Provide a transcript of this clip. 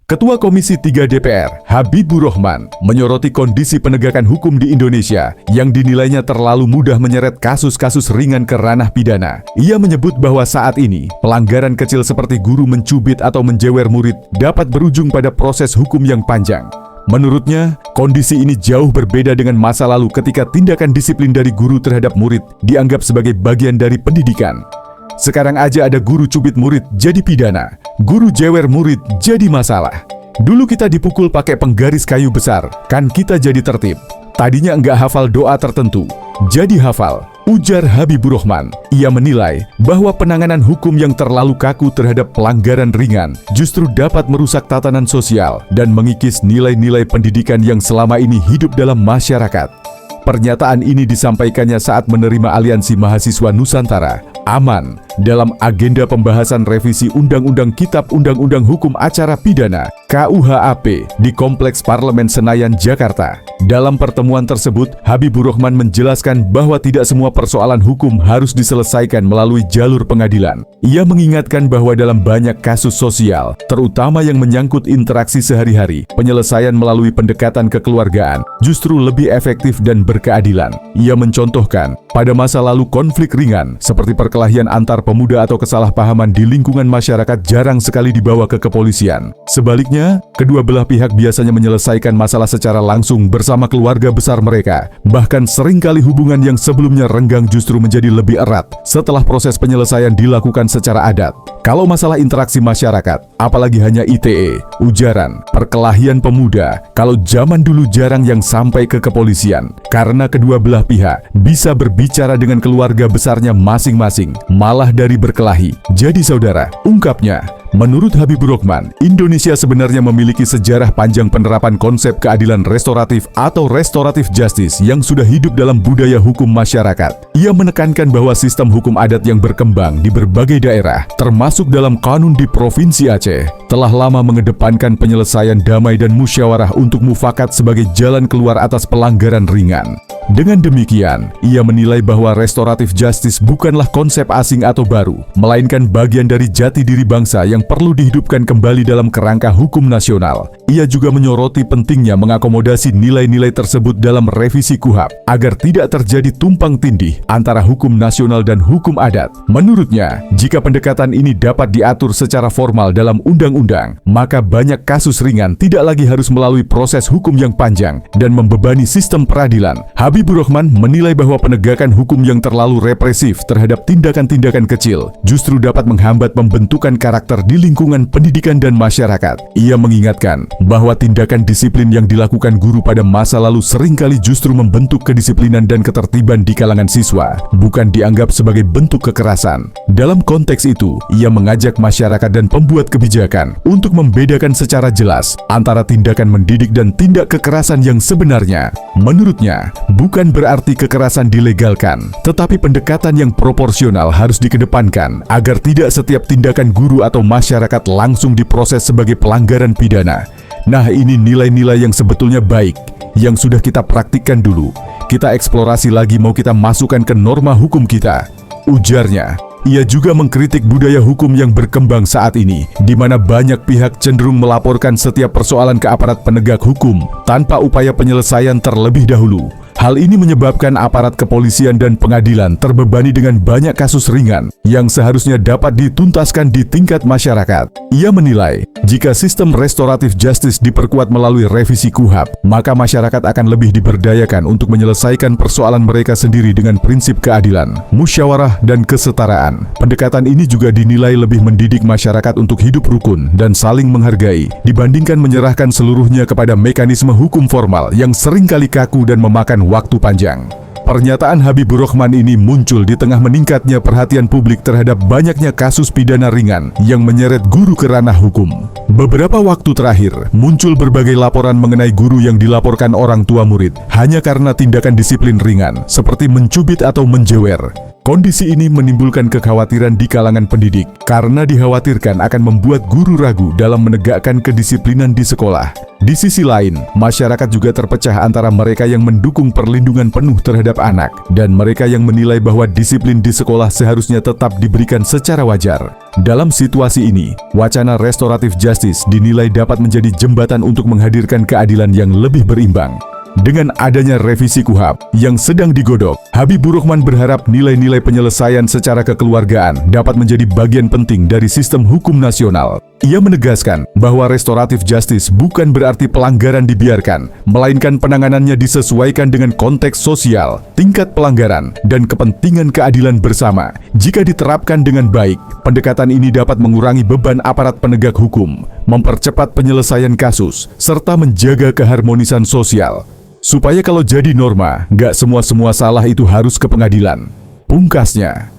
Ketua Komisi 3 DPR, Habibur Rahman, menyoroti kondisi penegakan hukum di Indonesia yang dinilainya terlalu mudah menyeret kasus-kasus ringan ke ranah pidana. Ia menyebut bahwa saat ini, pelanggaran kecil seperti guru mencubit atau menjewer murid dapat berujung pada proses hukum yang panjang. Menurutnya, kondisi ini jauh berbeda dengan masa lalu ketika tindakan disiplin dari guru terhadap murid dianggap sebagai bagian dari pendidikan. Sekarang aja ada guru cubit murid jadi pidana, guru jewer murid jadi masalah. Dulu kita dipukul pakai penggaris kayu besar, kan kita jadi tertib. Tadinya enggak hafal doa tertentu, jadi hafal, ujar Habibur Rahman. Ia menilai bahwa penanganan hukum yang terlalu kaku terhadap pelanggaran ringan justru dapat merusak tatanan sosial dan mengikis nilai-nilai pendidikan yang selama ini hidup dalam masyarakat. Pernyataan ini disampaikannya saat menerima Aliansi Mahasiswa Nusantara, AMAN, dalam agenda pembahasan revisi Undang-Undang Kitab Undang-Undang Hukum Acara Pidana (KUHAP) di Kompleks Parlemen Senayan, Jakarta. Dalam pertemuan tersebut, Habibur Rahman menjelaskan bahwa tidak semua persoalan hukum harus diselesaikan melalui jalur pengadilan. Ia mengingatkan bahwa dalam banyak kasus sosial, terutama yang menyangkut interaksi sehari-hari, penyelesaian melalui pendekatan kekeluargaan justru lebih efektif dan berkeadilan. Ia mencontohkan, pada masa lalu konflik ringan seperti perkelahian antar pemuda atau kesalahpahaman di lingkungan masyarakat jarang sekali dibawa ke kepolisian. Sebaliknya, kedua belah pihak biasanya menyelesaikan masalah secara langsung bersama keluarga besar mereka. Bahkan seringkali hubungan yang sebelumnya renggang justru menjadi lebih erat setelah proses penyelesaian dilakukan secara adat. Kalau masalah interaksi masyarakat, apalagi hanya ITE, ujaran, perkelahian pemuda, kalau zaman dulu jarang yang sampai ke kepolisian, karena kedua belah pihak bisa berbicara dengan keluarga besarnya masing-masing, malah dari berkelahi. Jadi saudara, ungkapnya, menurut Habibur Rahman, Indonesia sebenarnya memiliki sejarah panjang penerapan konsep keadilan restoratif atau restoratif justice yang sudah hidup dalam budaya hukum masyarakat. Ia menekankan bahwa sistem hukum adat yang berkembang di berbagai daerah, termasuk dalam kanun di Provinsi Aceh, telah lama mengedepankan penyelesaian damai dan musyawarah untuk mufakat sebagai jalan keluar atas pelanggaran ringan. Dengan demikian, ia menilai bahwa restoratif justice bukanlah konsep asing atau baru, melainkan bagian dari jati diri bangsa yang perlu dihidupkan kembali dalam kerangka hukum nasional. Ia juga menyoroti pentingnya mengakomodasi nilai-nilai tersebut dalam revisi KUHAP, agar tidak terjadi tumpang tindih antara hukum nasional dan hukum adat. Menurutnya, jika pendekatan ini dapat diatur secara formal dalam undang-undang, maka banyak kasus ringan tidak lagi harus melalui proses hukum yang panjang dan membebani sistem peradilan. Habibur Rahman menilai bahwa penegakan hukum yang terlalu represif terhadap tindakan-tindakan kecil justru dapat menghambat pembentukan karakter di lingkungan pendidikan dan masyarakat. Ia mengingatkan bahwa tindakan disiplin yang dilakukan guru pada masa lalu seringkali justru membentuk kedisiplinan dan ketertiban di kalangan siswa, bukan dianggap sebagai bentuk kekerasan. Dalam konteks itu, ia mengajak masyarakat dan pembuat kebijakan untuk membedakan secara jelas antara tindakan mendidik dan tindak kekerasan yang sebenarnya. Menurutnya, bukan berarti kekerasan dilegalkan, tetapi pendekatan yang proporsional harus dikedepankan agar tidak setiap tindakan guru atau masyarakat langsung diproses sebagai pelanggaran pidana. Nah, ini nilai-nilai yang sebetulnya baik, yang sudah kita praktikkan dulu. Kita eksplorasi lagi mau kita masukkan ke norma hukum kita, ujarnya. Ia juga mengkritik budaya hukum yang berkembang saat ini, di mana banyak pihak cenderung melaporkan setiap persoalan ke aparat penegak hukum tanpa upaya penyelesaian terlebih dahulu. Hal ini menyebabkan aparat kepolisian dan pengadilan terbebani dengan banyak kasus ringan yang seharusnya dapat dituntaskan di tingkat masyarakat. Ia menilai, jika sistem restoratif justice diperkuat melalui revisi KUHAP, maka masyarakat akan lebih diberdayakan untuk menyelesaikan persoalan mereka sendiri dengan prinsip keadilan, musyawarah, dan kesetaraan. Pendekatan ini juga dinilai lebih mendidik masyarakat untuk hidup rukun dan saling menghargai, dibandingkan menyerahkan seluruhnya kepada mekanisme hukum formal yang seringkali kaku dan memakan waktu panjang. Pernyataan Habibur Rahman ini muncul di tengah meningkatnya perhatian publik terhadap banyaknya kasus pidana ringan yang menyeret guru ke ranah hukum. Beberapa waktu terakhir, muncul berbagai laporan mengenai guru yang dilaporkan orang tua murid hanya karena tindakan disiplin ringan, seperti mencubit atau menjewer. Kondisi ini menimbulkan kekhawatiran di kalangan pendidik karena dikhawatirkan akan membuat guru ragu dalam menegakkan kedisiplinan di sekolah. Di sisi lain, masyarakat juga terpecah antara mereka yang mendukung perlindungan penuh terhadap anak dan mereka yang menilai bahwa disiplin di sekolah seharusnya tetap diberikan secara wajar. Dalam situasi ini, wacana restoratif justice dinilai dapat menjadi jembatan untuk menghadirkan keadilan yang lebih berimbang. Dengan adanya revisi KUHP yang sedang digodok, Habibur Rahman berharap nilai-nilai penyelesaian secara kekeluargaan dapat menjadi bagian penting dari sistem hukum nasional. Ia menegaskan bahwa restoratif justice bukan berarti pelanggaran dibiarkan, melainkan penanganannya disesuaikan dengan konteks sosial, tingkat pelanggaran, dan kepentingan keadilan bersama. Jika diterapkan dengan baik, pendekatan ini dapat mengurangi beban aparat penegak hukum, mempercepat penyelesaian kasus, serta menjaga keharmonisan sosial. Supaya kalau jadi norma, nggak semua salah itu harus ke pengadilan. Pungkasnya,